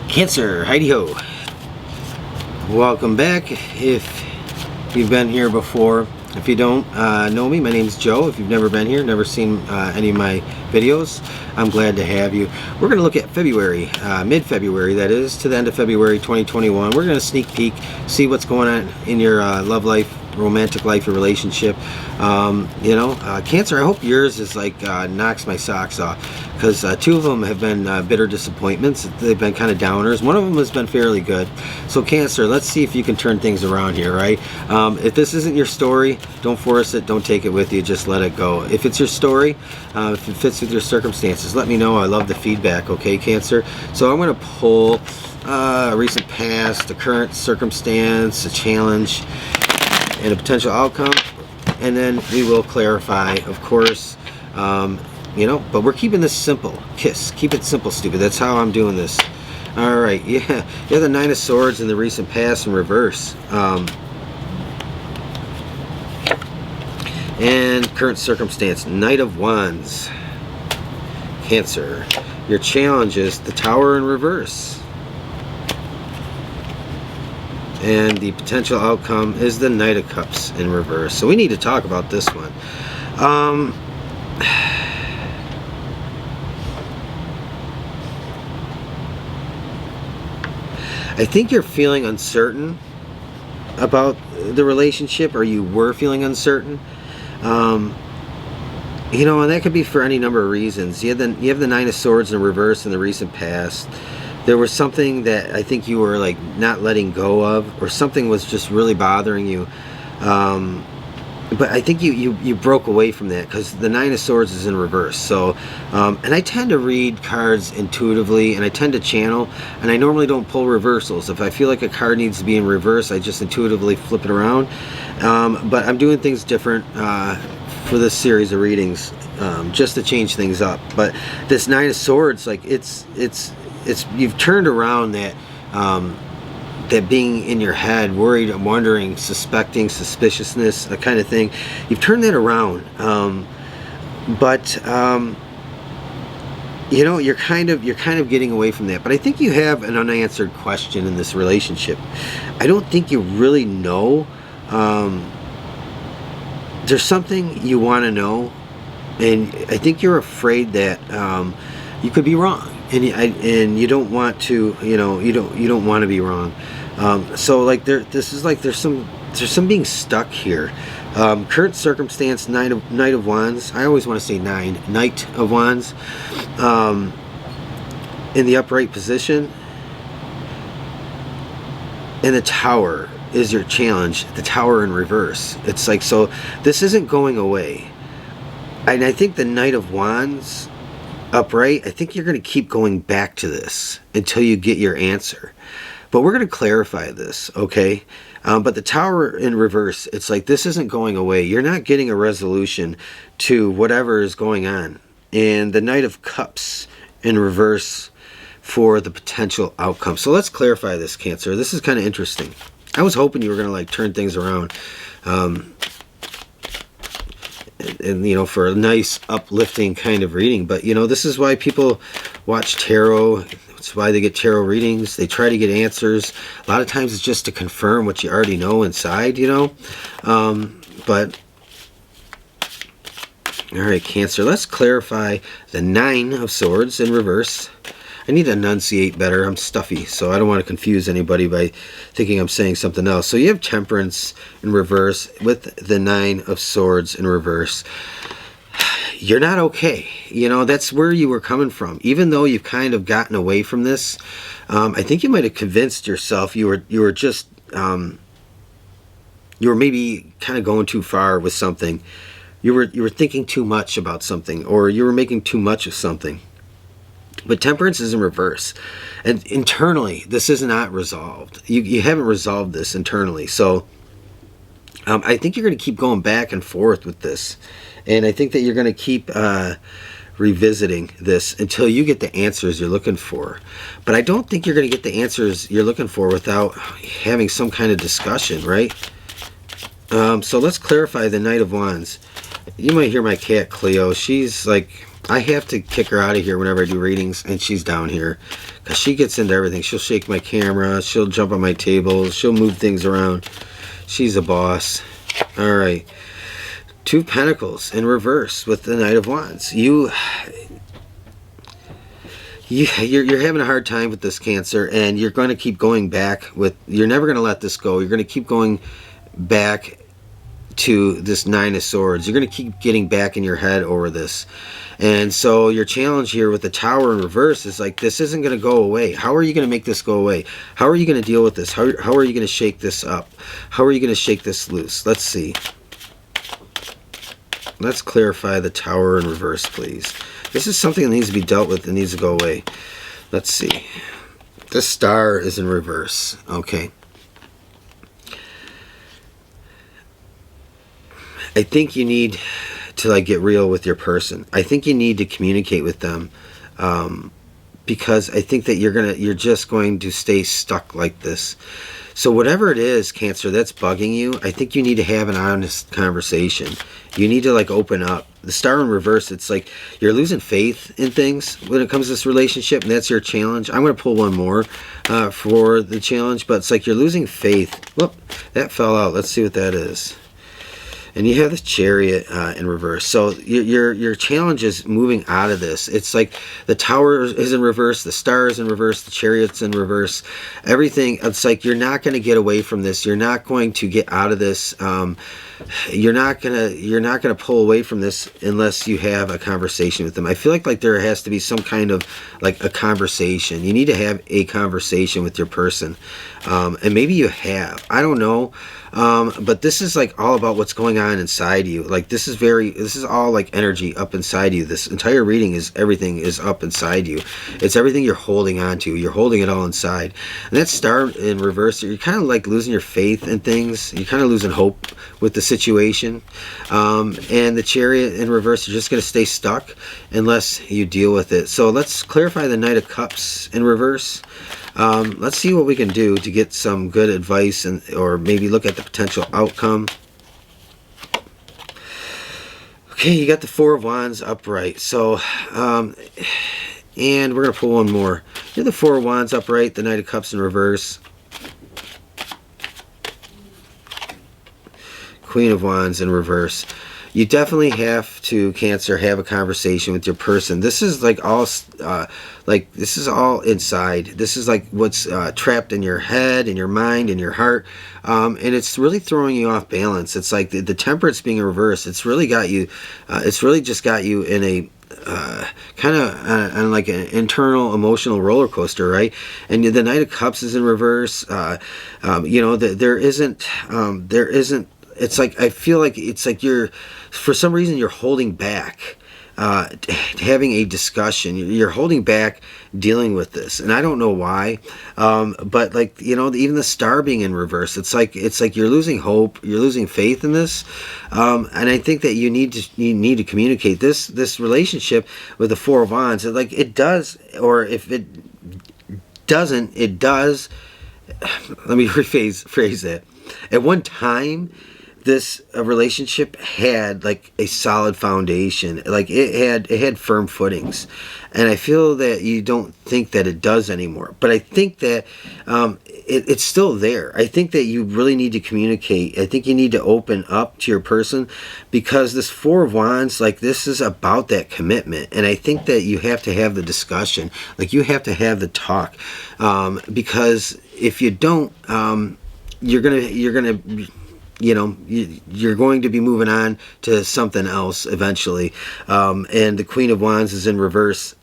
Cancer, heidi-ho. Welcome back if you've been here before. If you don't know me, my name's Joe. If you've never been here, never seen any of my videos, I'm glad to have you. We're going to look at February, mid-February, that is, to the end of February 2021. We're going to sneak peek, see what's going on in your love life, romantic life, your relationship. Cancer, I hope yours is like knocks my socks off, because two of them have been bitter disappointments. They've been kind of downers. One of them has been fairly good. So Cancer, let's see if you can turn things around here, right? If this isn't your story, don't force it, don't take it with you, just let it go. If it's your story, if it fits with your circumstances, let me know. I love the feedback, okay, Cancer? So I'm going to pull a recent past, a current circumstance, a challenge, and a potential outcome, and then we will clarify, of course. But we're keeping this simple. Kiss, keep it simple, stupid. That's how I'm doing this. All right, yeah, you have the Nine of Swords in the recent past in reverse, and current circumstance, Knight of Wands. Cancer, your challenge is the Tower in reverse, and the potential outcome is the Knight of Cups in reverse. So we need to talk about this one. I think you're feeling uncertain about the relationship, or you were feeling uncertain. And that could be for any number of reasons. You have the Nine of Swords in reverse in the recent past. There was something that I think you were like not letting go of, or something was just really bothering you. But I think you broke away from that, because the Nine of Swords is in reverse. So, and I tend to read cards intuitively, and I tend to channel, and I normally don't pull reversals. If I feel like a card needs to be in reverse, I just intuitively flip it around. But I'm doing things different for this series of readings, just to change things up. But this Nine of Swords, like it's you've turned around that that being in your head, worried, wondering, suspecting, suspiciousness, a kind of thing. You've turned that around, you're kind of getting away from that. But I think you have an unanswered question in this relationship. I don't think you really know. There's something you want to know, and I think you're afraid that you could be wrong. And you don't want to, you don't want to be wrong. So like there's some being stuck here. Current circumstance, Knight of Wands. I always want to say Knight of Wands, in the upright position, and the Tower is your challenge. The Tower in reverse. It's like, so this isn't going away, and I think the Knight of Wands upright, I think you're going to keep going back to this until you get your answer. But we're going to clarify this, okay? But the Tower in reverse, it's like this isn't going away. You're not getting a resolution to whatever is going on. And the Knight of Cups in reverse for the potential outcome. So let's clarify this, Cancer. This is kind of interesting. I was hoping you were going to like turn things around. And for a nice uplifting kind of reading. But this is why people watch tarot. It's why they get tarot readings. They try to get answers. A lot of times it's just to confirm what you already know inside, but all right, Cancer, let's clarify the Nine of Swords in reverse. I need to enunciate better. I'm stuffy, so I don't want to confuse anybody by thinking I'm saying something else. So you have Temperance in reverse with the Nine of Swords in reverse. You're not okay. That's where you were coming from. Even though you've kind of gotten away from this, I think you might have convinced yourself you were just you were maybe kind of going too far with something. You were thinking too much about something, or you were making too much of something. But Temperance is in reverse, and internally this is not resolved. You haven't resolved this internally. So I think you're going to keep going back and forth with this, and I think that you're going to keep revisiting this until you get the answers you're looking for. But I don't think you're going to get the answers you're looking for without having some kind of discussion, right? So let's clarify the Knight of Wands. You might hear my cat Cleo. She's like, I have to kick her out of here whenever I do readings, and she's down here because she gets into everything. She'll shake my camera, she'll jump on my table, she'll move things around. She's a boss. All right, Two of Pentacles in reverse with the Knight of Wands. You're having a hard time with this, Cancer, and you're going to keep going back with. You're never going to let this go. You're going to keep going back to this Nine of Swords. You're going to keep getting back in your head over this. And so your challenge here with the Tower in reverse is like, this isn't going to go away. How are you going to make this go away? How are you going to deal with this? How are you going to shake this up? How are you going to shake this loose? Let's see. Let's clarify the Tower in reverse, please. This is something that needs to be dealt with and needs to go away. Let's see. The Star is in reverse. Okay. I think you need to like get real with your person. I think you need to communicate with them, because I think that you're just going to stay stuck like this. So whatever it is, Cancer, that's bugging you, I think you need to have an honest conversation. You need to like open up. The Star in reverse, it's like you're losing faith in things when it comes to this relationship, and that's your challenge. I'm going to pull one more for the challenge, but it's like you're losing faith. Whoop, that fell out. Let's see what that is. And you have the Chariot in reverse. So your challenge is moving out of this. It's like the Tower is in reverse, the Star is in reverse, the Chariot's in reverse. Everything, it's like you're not going to get away from this. You're not going to get out of this. You're not gonna pull away from this unless you have a conversation with them. I feel like there has to be some kind of like a conversation. You need to have a conversation with your person, and maybe you have. I don't know. But this is like all about what's going on inside you. Like this is all like energy up inside you. This entire reading is everything is up inside you. It's everything you're holding on to. You're holding it all inside. And that Star in reverse, you're kind of like losing your faith in things. You're kind of losing hope with the situation. And the Chariot in reverse, you're just going to stay stuck unless you deal with it. So let's clarify the Knight of Cups in reverse. Let's see what we can do to get some good advice or maybe look at the potential outcome. Okay, you got the Four of Wands upright. So, and we're going to pull one more. You have the Four of Wands upright, the Knight of Cups in reverse. Queen of Wands in reverse. You definitely have to, Cancer, have a conversation with your person. This is like all, this is all inside. This is like what's trapped in your head, in your mind, in your heart, and it's really throwing you off balance. It's like the Temperance being in reverse. It's really got you. It's really just got you in a kind of on like an internal emotional roller coaster, right? And the Knight of Cups is in reverse. You know, there isn't. It's like I feel like it's like you're, for some reason, you're holding back having a discussion. You're holding back dealing with this, and I don't know why. But like, you know, even the Star being in reverse, it's like you're losing hope, you're losing faith in this, and I think that you need to communicate this relationship with the Four of Wands. Like it does, or if it doesn't, it does. Let me phrase that. At one time, this relationship had like a solid foundation, like it had firm footings, and I feel that you don't think that it does anymore. But I think that it's still there. I think that you really need to communicate. I think you need to open up to your person, because this Four of Wands, like this is about that commitment, and I think that you have to have the discussion. Like you have to have the talk, because if you don't, you're gonna you know, you're going to be moving on to something else eventually. And the Queen of Wands is in reverse.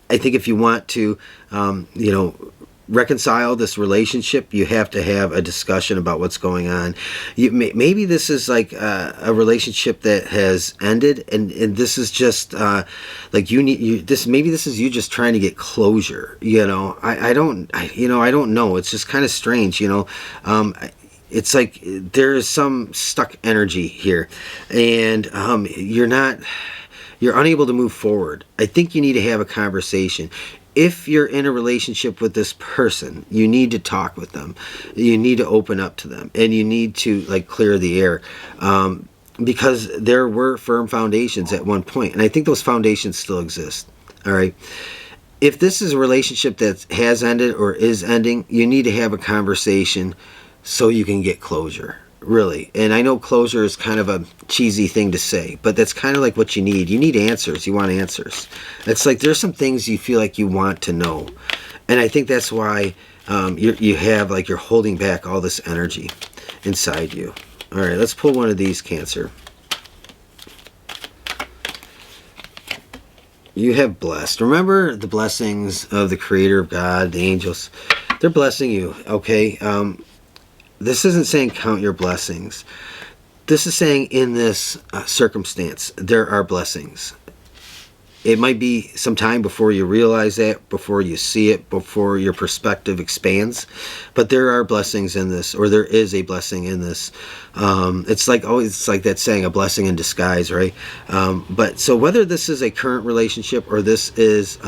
I think if you want to, you know, reconcile this relationship, you have to have a discussion about what's going on. Maybe this is like a relationship that has ended, and this is just like maybe this is you just trying to get closure. You know, I don't know. It's just kind of strange. You know. It's like there is some stuck energy here, and you're unable to move forward. I think you need to have a conversation. If you're in a relationship with this person, you need to talk with them. You need to open up to them, and you need to like clear the air. because there were firm foundations at one point, and I think those foundations still exist. All right. If this is a relationship that has ended or is ending, you need to have a conversation so you can get closure, really. And I know closure is kind of a cheesy thing to say, but that's kind of like what you need. You need answers. You want answers. It's like there's some things you feel like you want to know. And I think that's why you have, like, you're holding back all this energy inside you. All right, let's pull one of these, Cancer. You have blessed. Remember the blessings of the Creator of God, the angels. They're blessing you, okay? This isn't saying count your blessings. This is saying in this circumstance, there are blessings. It might be some time before you realize that, before you see it, before your perspective expands. But there are blessings in this, or there is a blessing in this. It's like always, it's like that saying, a blessing in disguise, right? But so whether this is a current relationship or this is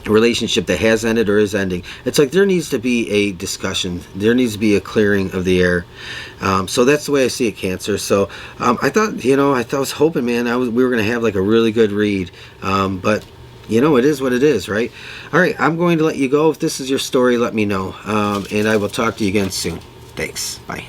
a relationship that has ended or is ending, it's like there needs to be a discussion. There needs to be a clearing of the air. So that's the way I see it, Cancer. So I thought, I was hoping, man, we were going to have like a really good read. But it is what it is, right? All right, I'm going to let you go. If this is your story, let me know. And I will talk to you again soon. Thanks. Bye.